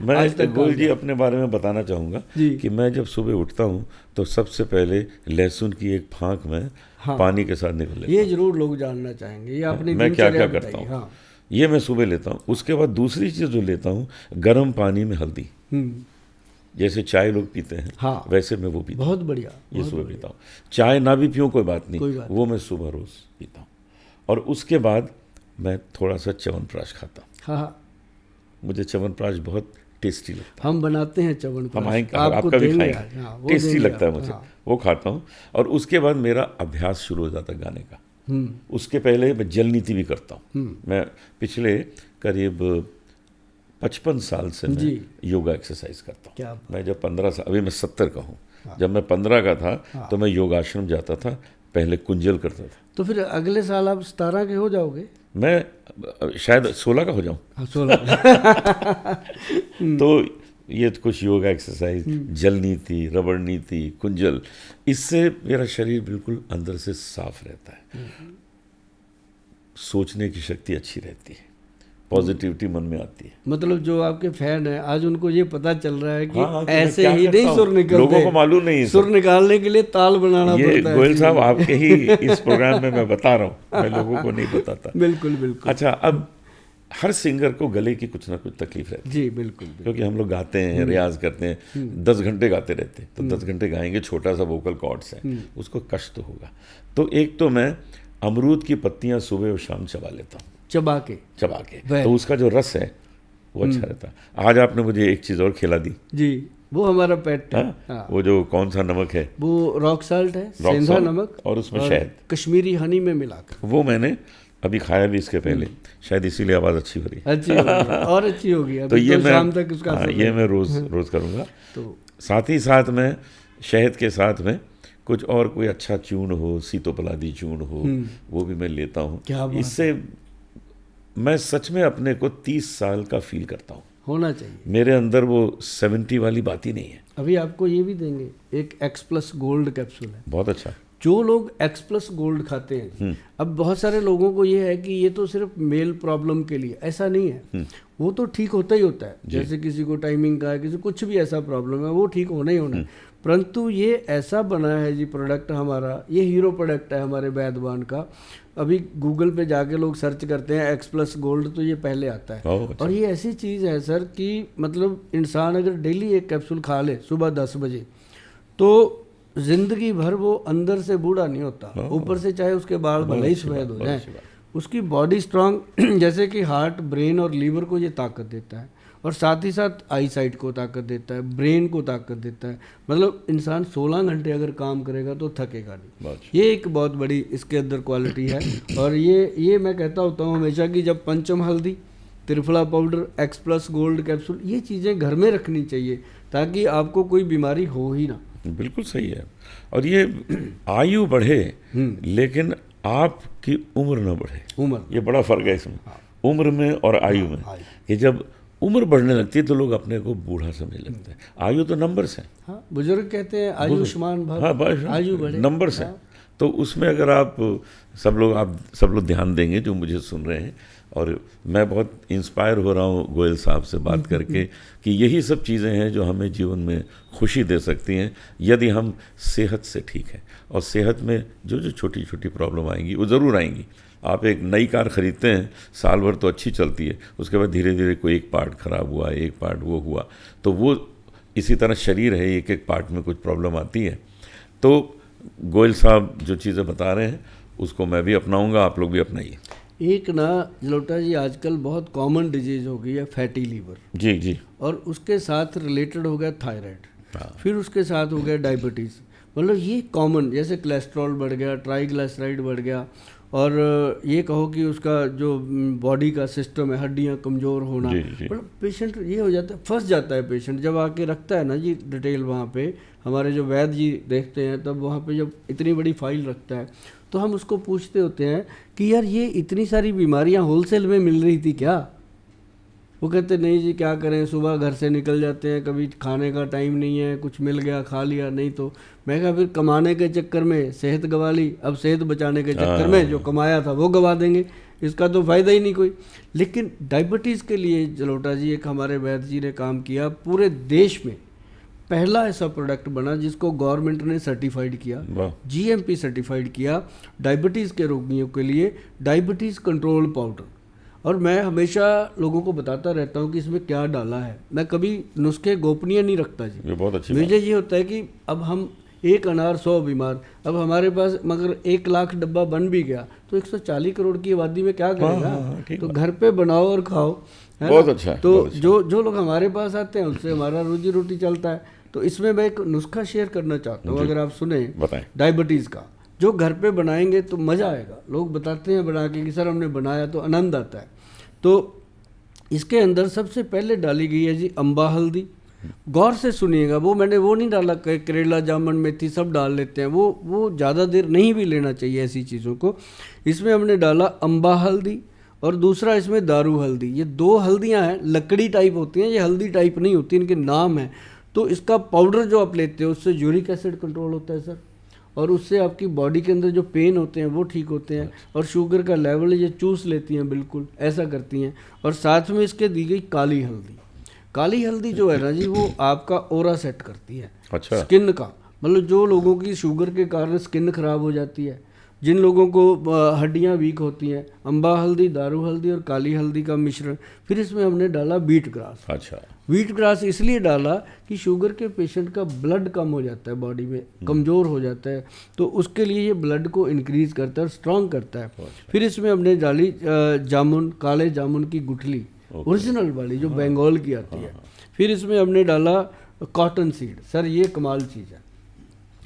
मैं आज तक गोयल जी अपने बारे में बताना चाहूँगा कि मैं जब सुबह उठता हूँ तो सबसे पहले लहसुन की एक फाँक में पानी के साथ निकल लेता हूँ। ये जरूर लोग जानना चाहेंगे, ये अपनी मैं क्या क्या दिनचर्या करता हूँ। हाँ। ये मैं सुबह लेता हूँ। उसके बाद दूसरी चीज़ जो लेता हूँ, गर्म पानी में हल्दी, जैसे चाय लोग पीते हैं हाँ, वैसे मैं वो पीता हूँ। बहुत बढ़िया, ये सुबह पीता हूँ। चाय ना भी पीऊँ कोई बात नहीं, वो मैं सुबह रोज़ पीता हूँ। और उसके बाद मैं थोड़ा सा च्यवनप्राश खाता हूँ। हाँ, मुझे च्यवनप्राश बहुत टेस्टी लगता है। हम बनाते हैं च्यवनप्राश, हम आएंगे, आपका भी खाएंगे। हाँ, टेस्टी लगता है मुझे। वो खाता हूँ। और उसके बाद मेरा अभ्यास शुरू हो जाता है गाने का। उसके पहले मैं जल नीति भी करता हूँ। मैं पिछले करीब 55 साल से मैं योगा एक्सरसाइज करता हूँ। मैं जब 15 साल, अभी मैं 70 का हूँ। जब मैं 15 का था तो मैं योगाश्रम जाता था, पहले कुंजल करता था। तो फिर अगले साल आप 17 के हो जाओगे? मैं शायद 16 का हो जाऊँ। 16 तो ये कुछ योगा एक्सरसाइज, जल नीति, रबड़ नीति, कुंजल, इससे मेरा शरीर बिल्कुल अंदर से साफ रहता है। सोचने की शक्ति अच्छी रहती है, पॉजिटिविटी मन में आती है। मतलब जो आपके फैन है आज उनको ये पता चल रहा है कि हाँ, ऐसे ही नहीं सुर निकलते, लोगों को मालूम नहीं है। सुर निकालने के लिए ताल बनाना पड़ता है। गोयल साहब आपके ही इस प्रोग्राम में मैं बता रहा हूँ, मैं लोगों को नहीं बताता। बिल्कुल बिल्कुल। अच्छा, अब हर सिंगर को गले की कुछ ना कुछ तकलीफ रहती है। जी बिल्कुल, क्योंकि हम लोग गाते हैं, रियाज करते हैं, 10 घंटे गाते रहते हैं, तो 10 घंटे गाएंगे, छोटा सा वोकल कॉर्ड्स है, उसको कष्ट तो होगा। तो एक तो मैं अमरूद की पत्तियां सुबह और शाम चबा लेता हूँ, चबा के, तो उसका जो रस है वो अच्छा रहता है। आज आपने मुझे एक चीज़ और खिला दी जी, वो हमारा पेट है। हाँ? वो जो कौन सा नमक है, वो रॉक साल्ट है, सेंधा नमक, और उसमें शहद, कश्मीरी हनी में मिलाकर। वो मैंने अभी खाया भी इसके पहले, शायद इसीलिए आवाज़ अच्छी हो रही है। अच्छी होगी और अच्छी होगी। तो ये मैं शाम तक उसका ये मैं रोज़ करूँगा। तो साथ ही साथ में शहद के साथ में कुछ और कोई अच्छा चूर्ण हो, सीतोपलादी चूर्ण हो, वो भी मैं लेता हूँ। इससे मैं सच में अपने को 30 साल का फील करता हूँ। होना चाहिए। मेरे अंदर वो 70 वाली बात ही नहीं है। अभी आपको ये भी देंगे, एक एक्स+ गोल्ड कैप्सूल है, बहुत अच्छा। जो लोग एक्स+ गोल्ड खाते हैं, अब बहुत सारे लोगों को ये है कि ये तो सिर्फ मेल प्रॉब्लम के लिए, ऐसा नहीं है। वो तो ठीक होता ही होता है, जैसे किसी को टाइमिंग का है, किसी कुछ भी ऐसा प्रॉब्लम है, वो ठीक होना ही होना है। परंतु ये ऐसा बना है जी प्रोडक्ट हमारा, ये हीरो प्रोडक्ट है हमारे वैद्यवान का। अभी गूगल पे जाके लोग सर्च करते हैं एक्स+ गोल्ड, तो ये पहले आता है। और ये ऐसी चीज़ है सर कि मतलब इंसान अगर डेली एक कैप्सूल खा ले सुबह 10 बजे, तो जिंदगी भर वो अंदर से बूढ़ा नहीं होता, ऊपर से चाहे उसके बाल भले ही सफेद हो जाए, उसकी बॉडी स्ट्रांग, जैसे कि हार्ट, ब्रेन और लीवर को ये ताकत देता है, और साथ ही साथ आई साइट को ताकत देता है, ब्रेन को ताकत देता है। मतलब इंसान 16 घंटे अगर काम करेगा तो थकेगा नहीं। ये एक बहुत बड़ी इसके अंदर क्वालिटी है। और ये मैं कहता होता हूँ हमेशा कि जब पंचम हल्दी, triphala powder, x+ gold capsule, ये चीज़ें घर में रखनी चाहिए ताकि आपको कोई बीमारी हो ही ना। बिल्कुल सही है। और ये आयु बढ़े लेकिन आपकी उम्र ना बढ़े, ये बड़ा फर्क है इसमें, उम्र में और आयु में। कि जब उम्र बढ़ने लगती है तो लोग अपने को बूढ़ा समझने लगते हैं। आयु तो नंबर्स हैं। हाँ, बुजुर्ग कहते हैं आयुष्मान भव। हाँ, आयु बढ़े, नंबर्स हैं। तो उसमें अगर आप सब लोग ध्यान देंगे जो मुझे सुन रहे हैं, और मैं बहुत इंस्पायर हो रहा हूँ गोयल साहब से बात करके कि यही सब चीज़ें हैं जो हमें जीवन में खुशी दे सकती हैं यदि हम सेहत से ठीक हैं। और सेहत में जो छोटी छोटी प्रॉब्लम आएंगी वो ज़रूर आएंगी। आप एक नई कार ख़रीदते हैं, साल भर तो अच्छी चलती है, उसके बाद धीरे धीरे कोई एक पार्ट ख़राब हुआ, एक पार्ट वो हुआ, तो वो इसी तरह शरीर है, एक एक पार्ट में कुछ प्रॉब्लम आती है। तो गोयल साहब जो चीज़ें बता रहे हैं उसको मैं भी अपनाऊंगा, आप लोग भी अपनाइए। एक ना जलोटा जी आजकल बहुत कॉमन डिजीज़ हो गई है फैटी लीवर। जी। और उसके साथ रिलेटेड हो गया थायराइड, फिर उसके साथ हो गया डायबिटीज़। मतलब ये कॉमन, जैसे कोलेस्ट्रॉल बढ़ गया, ट्राइग्लिसराइड बढ़ गया, और ये कहो कि उसका जो बॉडी का सिस्टम है, हड्डियां कमज़ोर होना, मतलब पेशेंट ये हो जाता है, फंस जाता है पेशेंट। जब आके रखता है ना जी डिटेल वहाँ पे, हमारे जो वैद्य जी देखते हैं, तब वहाँ पे जब इतनी बड़ी फाइल रखता है तो हम उसको पूछते होते हैं कि यार ये इतनी सारी बीमारियाँ होलसेल में मिल रही थी क्या? वो कहते नहीं जी क्या करें, सुबह घर से निकल जाते हैं, कभी खाने का टाइम नहीं है, कुछ मिल गया खा लिया, नहीं तो। मैं कहा फिर कमाने के चक्कर में सेहत गंवा ली, अब सेहत बचाने के चक्कर में जो कमाया था वो गंवा देंगे। इसका तो फ़ायदा ही नहीं कोई। लेकिन डायबिटीज़ के लिए जलोटा जी, एक हमारे वैद्य जी ने काम किया, पूरे देश में पहला ऐसा प्रोडक्ट बना जिसको गवर्नमेंट ने सर्टिफाइड किया, GMP सर्टिफाइड किया डायबिटीज़ के रोगियों के लिए, डायबिटीज़ कंट्रोल पाउडर। और मैं हमेशा लोगों को बताता रहता हूँ कि इसमें क्या डाला है, मैं कभी नुस्खे गोपनीय नहीं रखता जी। ये बहुत अच्छी मुझे ये होता है कि अब हम एक अनार 100 बीमार, अब हमारे पास मगर 1 लाख डब्बा बन भी गया तो 140 करोड़ की आबादी में क्या करेगा। तो घर पे बनाओ और खाओ, है बहुत ना? अच्छा है, तो बहुत अच्छा। जो लोग हमारे पास आते हैं उससे हमारा रोजी रोटी चलता है। तो इसमें मैं एक नुस्खा शेयर करना चाहता हूँ, अगर आप सुने, बताएं। डायबिटीज़ का, जो घर पे बनाएंगे तो मज़ा आएगा। लोग बताते हैं बना के कि सर हमने बनाया तो आनंद आता है। तो इसके अंदर सबसे पहले डाली गई है जी अम्बा हल्दी। गौर से सुनिएगा, वो मैंने वो नहीं डाला करेला, जामुन, मेथी सब डाल लेते हैं, वो ज़्यादा देर नहीं भी लेना चाहिए ऐसी चीज़ों को। इसमें हमने डाला अम्बा हल्दी और दूसरा इसमें दारू हल्दी। ये 2 हल्दियाँ हैं, लकड़ी टाइप होती हैं, ये हल्दी टाइप नहीं होती, इनके नाम हैं। तो इसका पाउडर जो आप लेते हो उससे यूरिक एसिड कंट्रोल होता है सर, और उससे आपकी बॉडी के अंदर जो पेन होते हैं वो ठीक होते हैं, और शुगर का लेवल ये चूस लेती हैं, बिल्कुल ऐसा करती हैं। और साथ में इसके दी गई काली हल्दी। काली हल्दी जो है ना जी, वो आपका ओरा सेट करती है, अच्छा। स्किन का, मतलब जो लोगों की शुगर के कारण स्किन खराब हो जाती है, जिन लोगों को हड्डियां वीक होती हैं, अम्बा हल्दी, दारू हल्दी और काली हल्दी का मिश्रण। फिर इसमें हमने डाला बीट ग्रास। अच्छा। व्हीट ग्रास इसलिए डाला कि शुगर के पेशेंट का ब्लड कम हो जाता है, बॉडी में कमज़ोर हो जाता है, तो उसके लिए ये ब्लड को इंक्रीज़ करता है और स्ट्रॉन्ग करता है। फिर इसमें हमने डाली जामुन, काले जामुन की गुठली, ओरिजिनल वाली जो बंगाल की आती है। फिर इसमें हमने डाला कॉटन सीड। सर ये कमाल चीज़ है,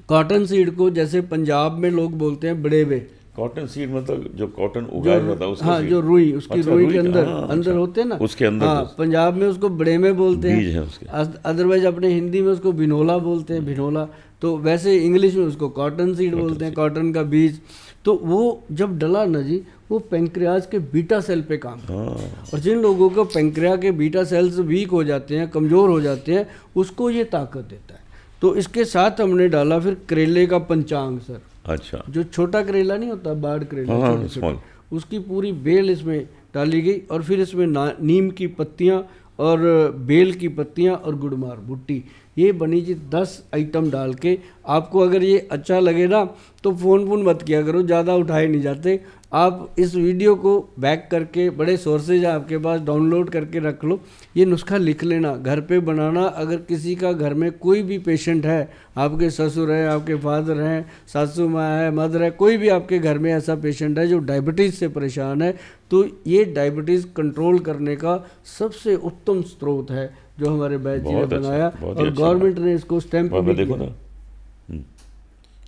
कॉटन सीड को जैसे पंजाब में लोग बोलते हैं बड़ेवे। कॉटन सीड मतलब जो कॉटन उगाया जाता है उसका हाँ, सीड? जो रुई, उसकी अच्छा, रुई के का, अंदर हाँ, अंदर अच्छा, होते हैं ना, उसके अंदर हाँ, पंजाब में उसको बड़ेमे बोलते बीज है हैं, उसके। अदरवाइज अपने हिंदी में उसको भिनोला बोलते हैं, भिनोला। तो वैसे इंग्लिश में उसको कॉटन सीड बोलते हैं, कॉटन का बीज। तो वो जब डला ना जी, वो पेंक्रियाज के बीटा सेल पे काम करता है, और जिन लोगों को पेंक्रिया के बीटा सेल्स वीक हो जाते हैं, कमज़ोर हो जाते हैं, उसको ये ताकत देता है। तो इसके साथ हमने डाला फिर करेले का पंचांग सर। अच्छा। जो छोटा करेला नहीं होता, बाड़ करेला, हाँ, छोटे-छोटे, small। उसकी पूरी बेल इसमें डाली गई, और फिर इसमें नीम की पत्तियाँ और बेल की पत्तियाँ और गुड़मार भुट्टी, ये बनी जी 10 आइटम डाल के। आपको अगर ये अच्छा लगे ना तो फ़ोन मत किया करो, ज़्यादा उठाए नहीं जाते। आप इस वीडियो को बैक करके, बड़े सोर्सेज हैं आपके पास, डाउनलोड करके रख लो, ये नुस्खा लिख लेना, घर पे बनाना। अगर किसी का घर में कोई भी पेशेंट है, आपके ससुर हैं, आपके फादर हैं, सासू माँ है, मदर है, कोई भी आपके घर में ऐसा पेशेंट है जो डायबिटीज़ से परेशान है, तो ये डायबिटीज़ कंट्रोल करने का सबसे उत्तम स्रोत है जो हमारे वैद्य जी ने बनाया, और गवर्नमेंट ने इसको स्टैम्प भी देखो किया। ना,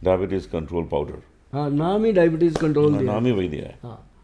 डायबिटीज कंट्रोल पाउडर, हाँ, नाम ही डायबिटीज़ कंट्रोल दिया, नाम ही वही दिया है। हाँ।